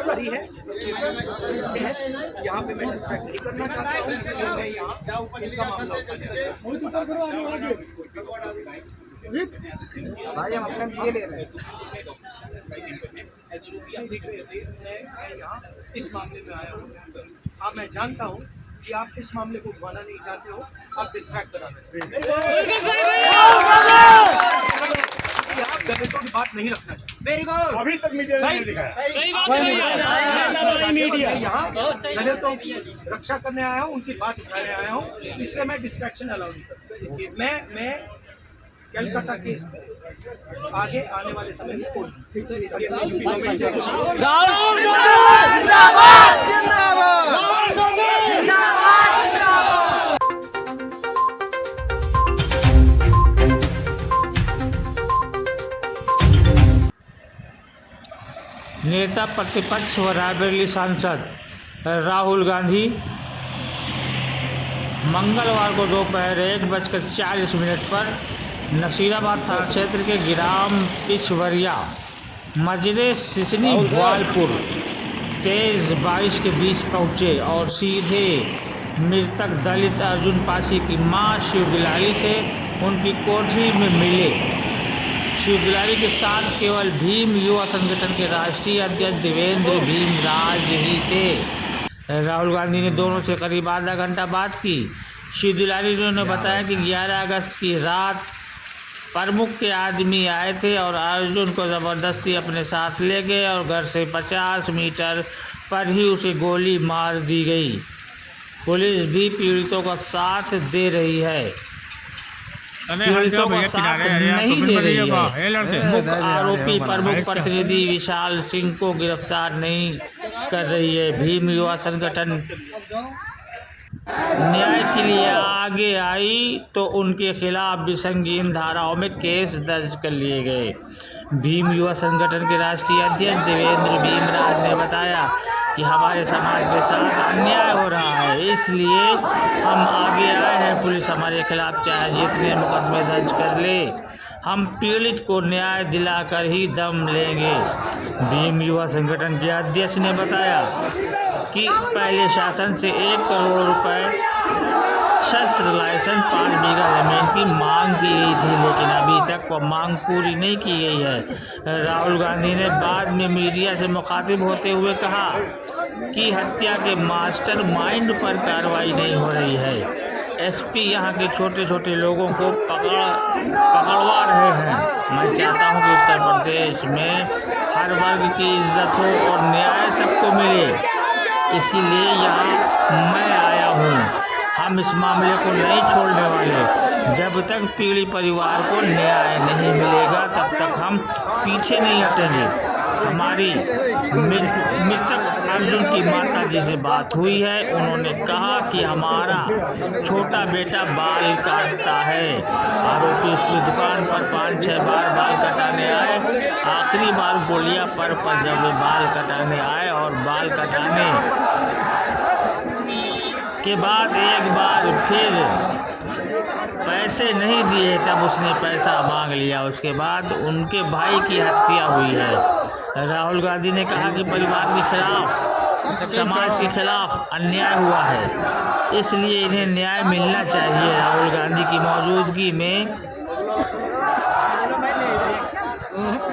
जारी है, यहाँ पे मैं डिस्ट्रैक्ट नहीं करना चाहता हूँ, इसलिए मैं यहाँ इसका मामला भाई हम अपना ये ले रहे हैं। मैं यहाँ इस मामले में आया हूँ। हाँ, मैं जानता हूँ कि आप इस मामले को उठवाना नहीं चाहते हो, आप डिस्ट्रैक्ट करा देते आप दलितों की बात नहीं रखना चाहते। अभी तक मीडिया ने दिखाया। सही बात है मीडिया। यहाँ दलितों की रक्षा करने आया हूँ, उनकी बात उठाने आया हूँ, इसलिए मैं डिस्ट्रैक्शन अलाउ नहीं करता। मैं कलकत्ता केस में आगे आने वाले समय में कोई नेता प्रतिपक्ष व रायबरेली सांसद राहुल गांधी मंगलवार को दोपहर 1:40 पर नसीराबाद थाना क्षेत्र के ग्राम पिछवरिया मजरे सिसनी भोपालपुर तेज बारिश के बीच पहुंचे और सीधे मृतक दलित अर्जुन पासी की मां शिवदुलारी से उनकी कोठरी में मिले। शिवदुलारी के साथ केवल भीम युवा संगठन के राष्ट्रीय अध्यक्ष देवेंद्र भीमराज ही थे। राहुल गांधी ने दोनों से करीब आधा घंटा बात की। शिवदुलारी ने बताया कि 11 अगस्त की रात प्रमुख के आदमी आए थे और अर्जुन को ज़बरदस्ती अपने साथ ले गए और घर से 50 मीटर पर ही उसे गोली मार दी गई। पुलिस भी पीड़ितों का साथ दे रही है, पीड़ितों का साथ नहीं दे रही है। मुख्य आरोपी प्रमुख प्रतिनिधि विशाल सिंह को गिरफ्तार नहीं कर रही है। भीम युवा संगठन न्याय के लिए आगे आई तो उनके खिलाफ भी संगीन धाराओं में केस दर्ज कर लिए गए। भीम युवा संगठन के राष्ट्रीय अध्यक्ष देवेंद्र भीमराज ने बताया कि हमारे समाज के साथ अन्याय हो रहा है, इसलिए हम आगे आए हैं। पुलिस हमारे खिलाफ चाहे जितने मुकदमे दर्ज कर ले, हम पीड़ित को न्याय दिलाकर ही दम लेंगे। भीम युवा संगठन के अध्यक्ष ने बताया कि पहले शासन से 1 करोड़ रुपए शस्त्र लाइसेंस 5 बीघा जमीन की मांग की गई थी, लेकिन अभी तक वह मांग पूरी नहीं की गई है। राहुल गांधी ने बाद में मीडिया से मुखातिब होते हुए कहा कि हत्या के मास्टर माइंड पर कार्रवाई नहीं हो रही है। एसपी यहाँ के छोटे छोटे लोगों को पकड़वा रहे हैं। मैं चाहता हूँ कि उत्तर प्रदेश में हर वर्ग की इज्जत हो और न्याय सबको मिले, इसीलिए यहाँ मैं आया हूँ। हम इस मामले को नहीं छोड़ने वाले। जब तक पीड़ित परिवार को न्याय नहीं मिलेगा तब तक हम पीछे नहीं हटेंगे। हमारी मृतक अर्जुन की माता जी से बात हुई है, उन्होंने कहा कि हमारा छोटा बेटा बाल काटता है। आरोपी उसकी दुकान पर 5-6 बार बाल कटाने आए। आखिरी बार गोलिया पर जब वे बाल कटाने आए और बाल कटाने के बाद एक बार फिर पैसे नहीं दिए, तब उसने पैसा मांग लिया। उसके बाद उनके भाई की हत्या हुई है। राहुल गांधी ने कहा कि परिवार के खिलाफ, समाज के खिलाफ अन्याय हुआ है, इसलिए इन्हें न्याय मिलना चाहिए। राहुल गांधी की मौजूदगी में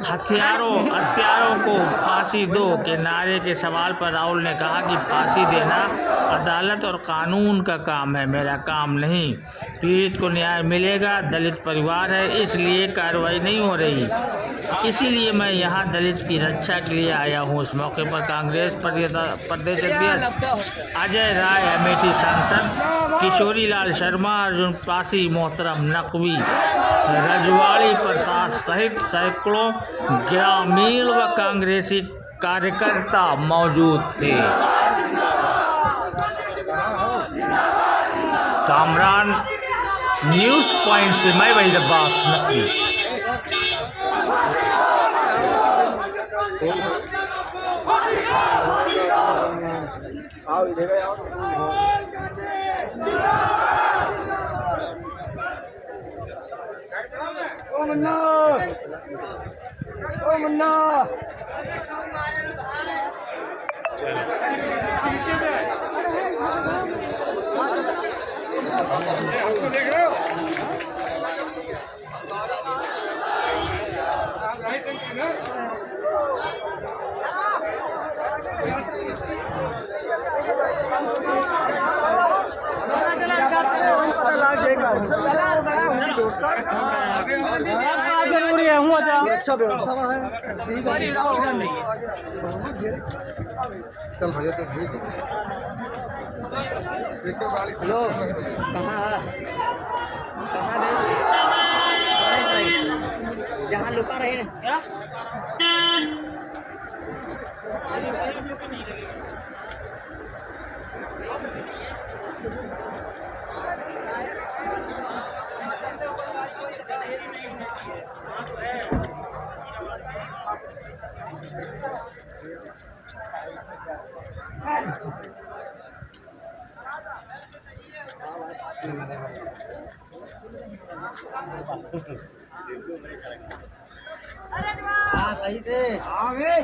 हत्यारों को फांसी दो के नारे के सवाल पर राहुल ने कहा कि फांसी देना अदालत और कानून का काम है, मेरा काम नहीं। पीड़ित को न्याय मिलेगा, दलित परिवार है, इसलिए कार्रवाई नहीं हो रही, इसीलिए मैं यहाँ दलित की रक्षा के लिए आया हूँ। इस मौके पर कांग्रेस प्रदेश अध्यक्ष अजय राय, अमेठी सांसद किशोरी लाल शर्मा, अर्जुन पासी, मोहतरम नकवी, रजवाड़ी प्रसाद सहित सैकड़ों ग्रामीण व कांग्रेसी कार्यकर्ता मौजूद थे। कामरान न्यूज़ पॉइंट से मैं वहीद अब्बास नकवी। जरूरी है हूँ अच्छा व्यवस्था है चल भैया तो ठीक है हेलो कहाँ है जहाँ लुका रहे ना हाँ सही थे आगे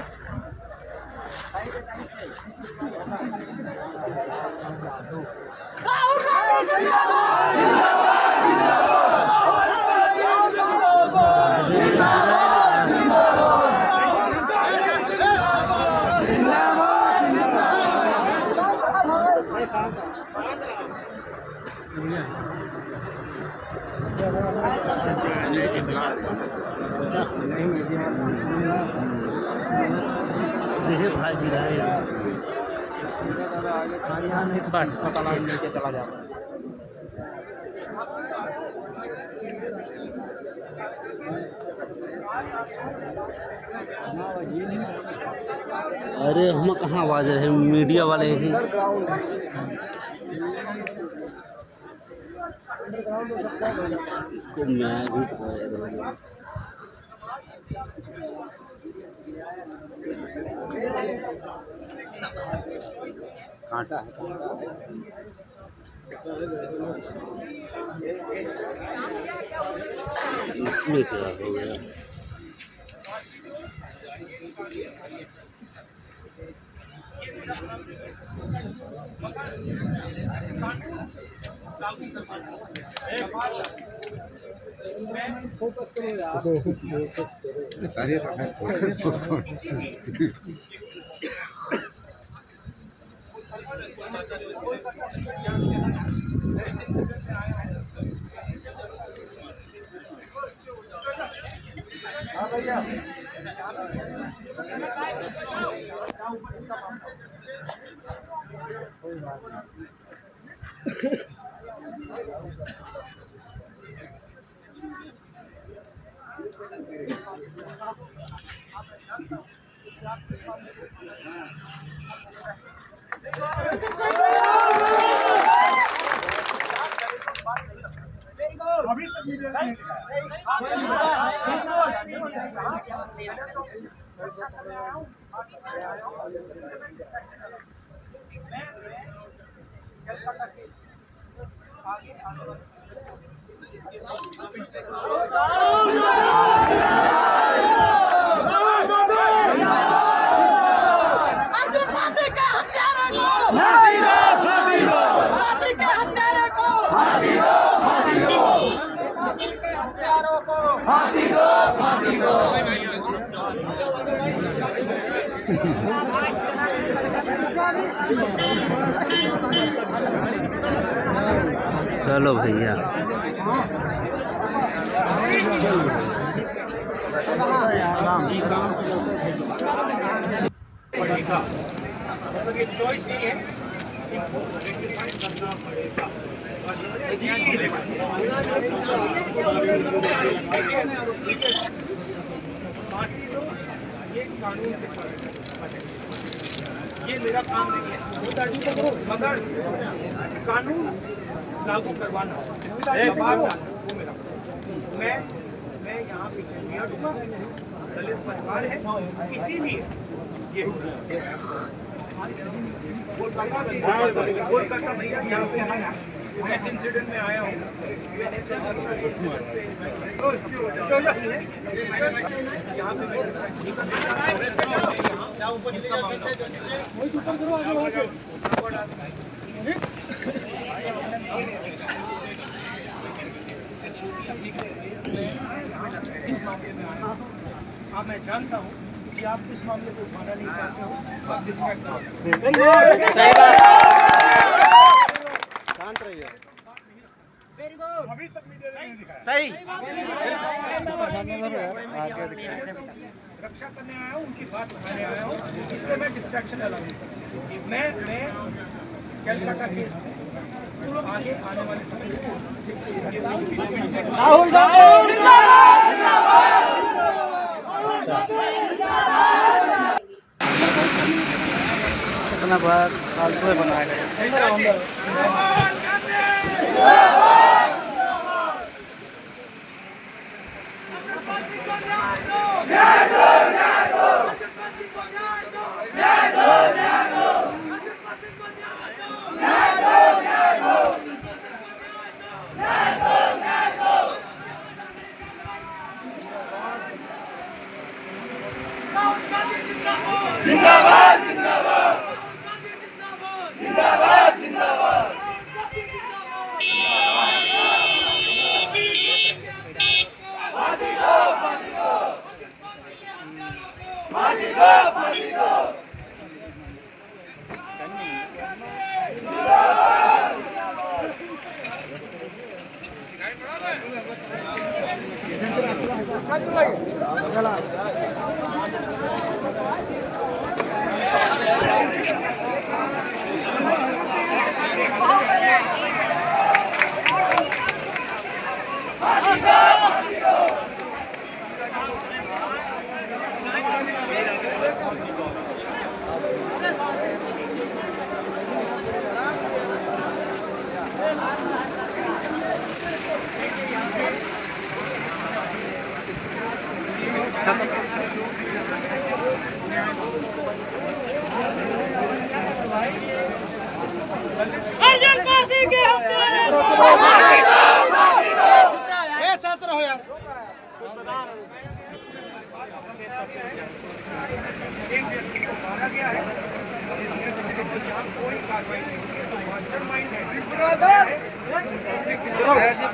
बस नीचे चला जाता अरे हम कहाँ आवाज रहे मीडिया वाले ही इसको मैं भी कांटा इसमें क्या हो गया चलो भैया पड़ेगा मतलब ये चॉइस नहीं है करना पड़ेगा फांसी दो ये कानून के तहत ये मेरा काम नहीं है मगर कानून लागू करवाना वो मेरा मैं यहाँ पीछे मियाँ डूबा दलित परिवार है इसीलिए ये कोलकाता भैया यहाँ पे आया मैं इस इंसिडेंट में आया हूँ। हाँ, मैं जानता हूँ कि आप इस मामले को उठाना नहीं चाहते हो, आप डिस्ट्रैक्ट हो। शांत रहिए। अभी तक मीडिया ने नहीं दिखाया। सही। रक्षा करने आया हूँ, उनकी बात उठाने आया हूँ, इसलिए मैं डिस्ट्रैक्शन अलाउ नहीं करता। मैं कैलकाटा केस में आगे आने वाले समय राहुल कितना बार फालतू बनाया गया।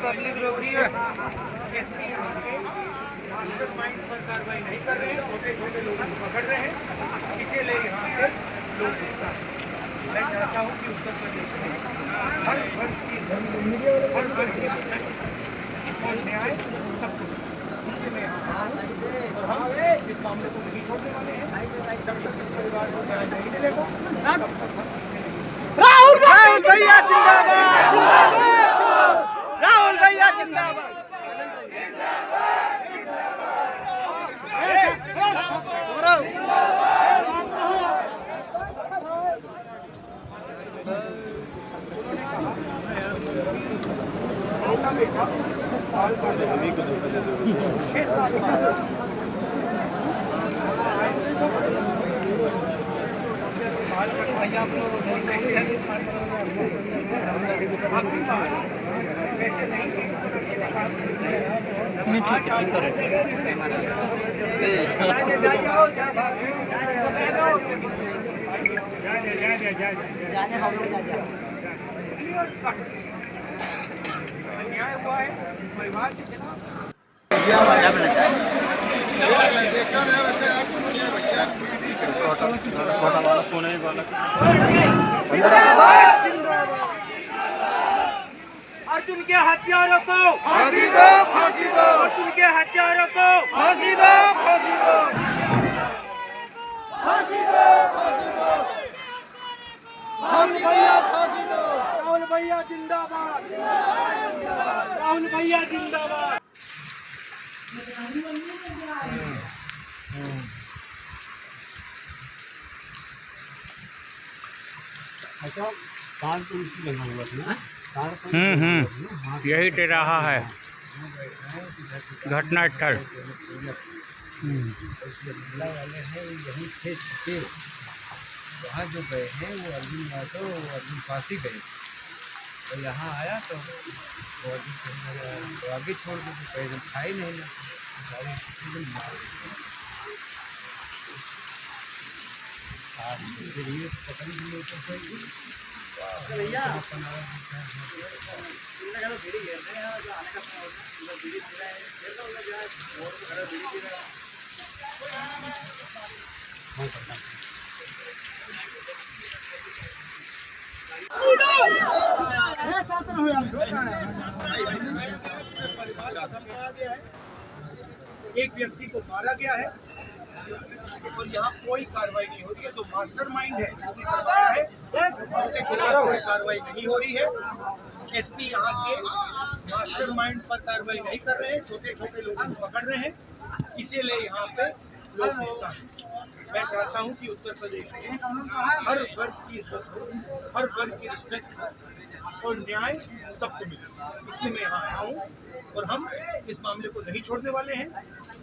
पब्लिक रोक रही है, मास्टरमाइंड पर कार्रवाई नहीं कर रहे हैं, छोटे छोटे लोगों को पकड़ रहे हैं, इसीलिए यहाँ पे लोग गुस्सा है। मैं चाहता हूँ कि उत्तर प्रदेश में हर वर्ग की हर वर्ग की और न्याय सब कुछ, इसीलिए यहाँ हम इस मामले को नहीं छोड़ने वाले हैं जब तक इस परिवार को न्याय नहीं मिलेगा। राहुल भैया जिंदाबाद, राहुल भैया जिंदाबाद। न्याय हुआ है परिवार के खिलाफ। अर्जुन के हत्यारों को फांसी दो, फांसी दो। अर्जुन के हत्यारों को फांसी दो, फांसी दो। फांसी दो, फांसी दो। फांसी भैया, फांसी दो। राहुल भैया जिंदाबाद, राहुल भैया जिंदाबाद। यही दे रहा है घटना स्थल। वहाँ जो गए हैं वो अर्जुन यादव और अर्जुन फांसी गए। तो यहाँ आया तो वो आगे छोड़ दी थी, कहीं खा ही नहीं ना सारी एकदम मार दी। फिर ये पता नहीं कितने ऊपर से भैया एक व्यक्ति को मारा गया है और यहाँ कोई कार्रवाई नहीं हो रही है। जो मास्टरमाइंड है जिसने करवाया है उसके खिलाफ कोई कार्रवाई नहीं हो रही है। एसपी यहाँ के मास्टरमाइंड पर कार्रवाई नहीं कर रहे हैं, छोटे छोटे लोगों को पकड़ रहे हैं, इसीलिए यहाँ पे लोग गुस्सा हैं। मैं चाहता हूँ कि उत्तर प्रदेश में हर वर्ग की इज्जत हो, हर वर्ग की रिस्पेक्ट हो और न्याय सबको मिले, इसलिए मैं यहाँ आया हूँ। और हम इस मामले को नहीं छोड़ने वाले हैं।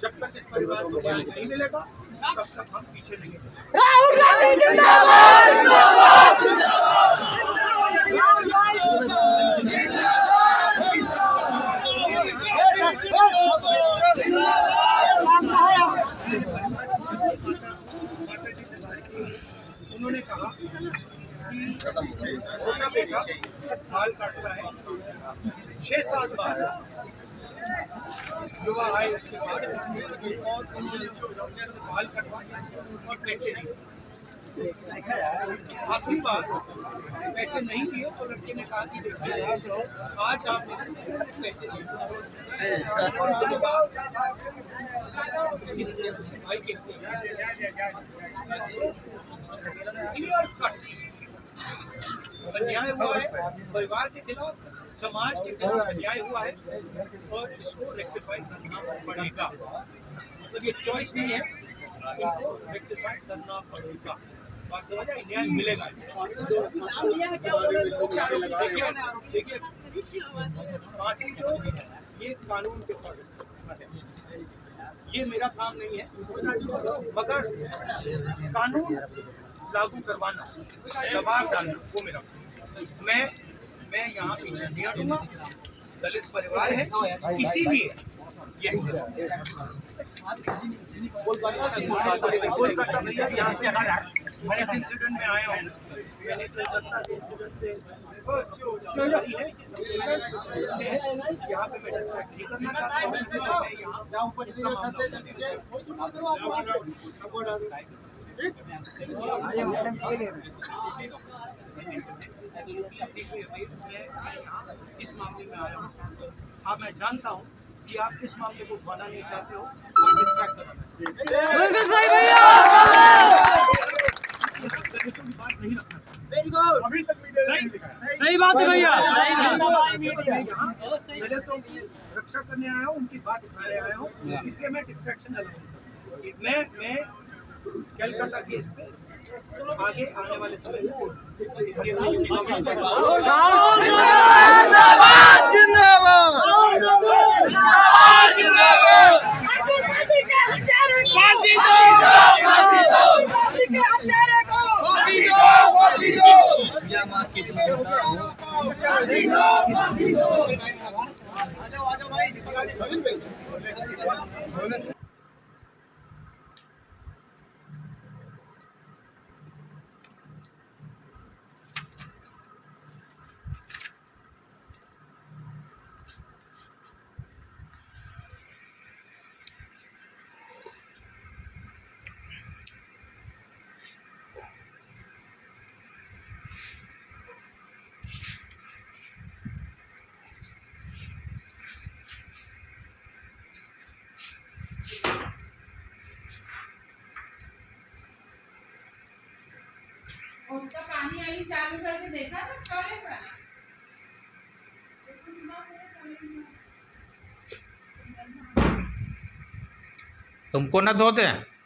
जब तक इस परिवार को न्याय नहीं मिलेगा तब तक हम पीछे नहीं हटेंगे। राहुल गांधी जिंदाबाद जिंदाबाद माता जी से बात की, उन्होंने कहा कि छोटा बेटा बाल काटता है 6-7 बार युवा आए उसके बाद और उन्होंने बाल कटवाए और पैसे नहीं। आखिरी बार पैसे नहीं दिए तो लड़के ने कहा कि देखिए आज आपने पैसे नहीं और उसके बाद उसकी भाई के क्लियर कट अन्याय हुआ है, परिवार के खिलाफ, समाज के खिलाफ अन्याय हुआ है और इसको रेक्टिफाई करना पड़ेगा। मतलब ये चॉइस नहीं है, इनको रेक्टिफाई करना पड़ेगा। बात समझ आई? न्याय मिलेगा। देखिए फांसी तो ये कानून के तहत है, ये मेरा काम नहीं है, मगर कानून लागू करवाना, दबाव डालना वो मेरा काम। मैं यहाँ पीछे नहीं हटूंगा। दलित परिवार है, इसीलिए ये कोलकाता भैया यहाँ पे इस इंसिडेंट में आया हूँ। मैंने कोलकाता के इंसिडेंट पे यहाँ पे मैं डिस्कस नहीं करना चाहता हूँ। मैं यहाँ पर इसका मामला इस मामले में आया हूँ। हाँ मैं जानता हूँ कि आप इस मामले को उठाना नहीं चाहते हो, आप डिस्ट्रैक्ट बात नहीं रखना। अभी तक सही बात है भैया। दलितों की रक्षा करने आया हूँ, उनकी बात उठाने आया हूँ, इसलिए मैं डिस्ट्रैक्शन अलग मैं कलकत्ता केस पे आगे आने वाले समय में जिंदाबाद जिंदाबाद उसका पानी आई चालू करके देखा था टॉयलेट वाला। तुमको ना धोते हैं।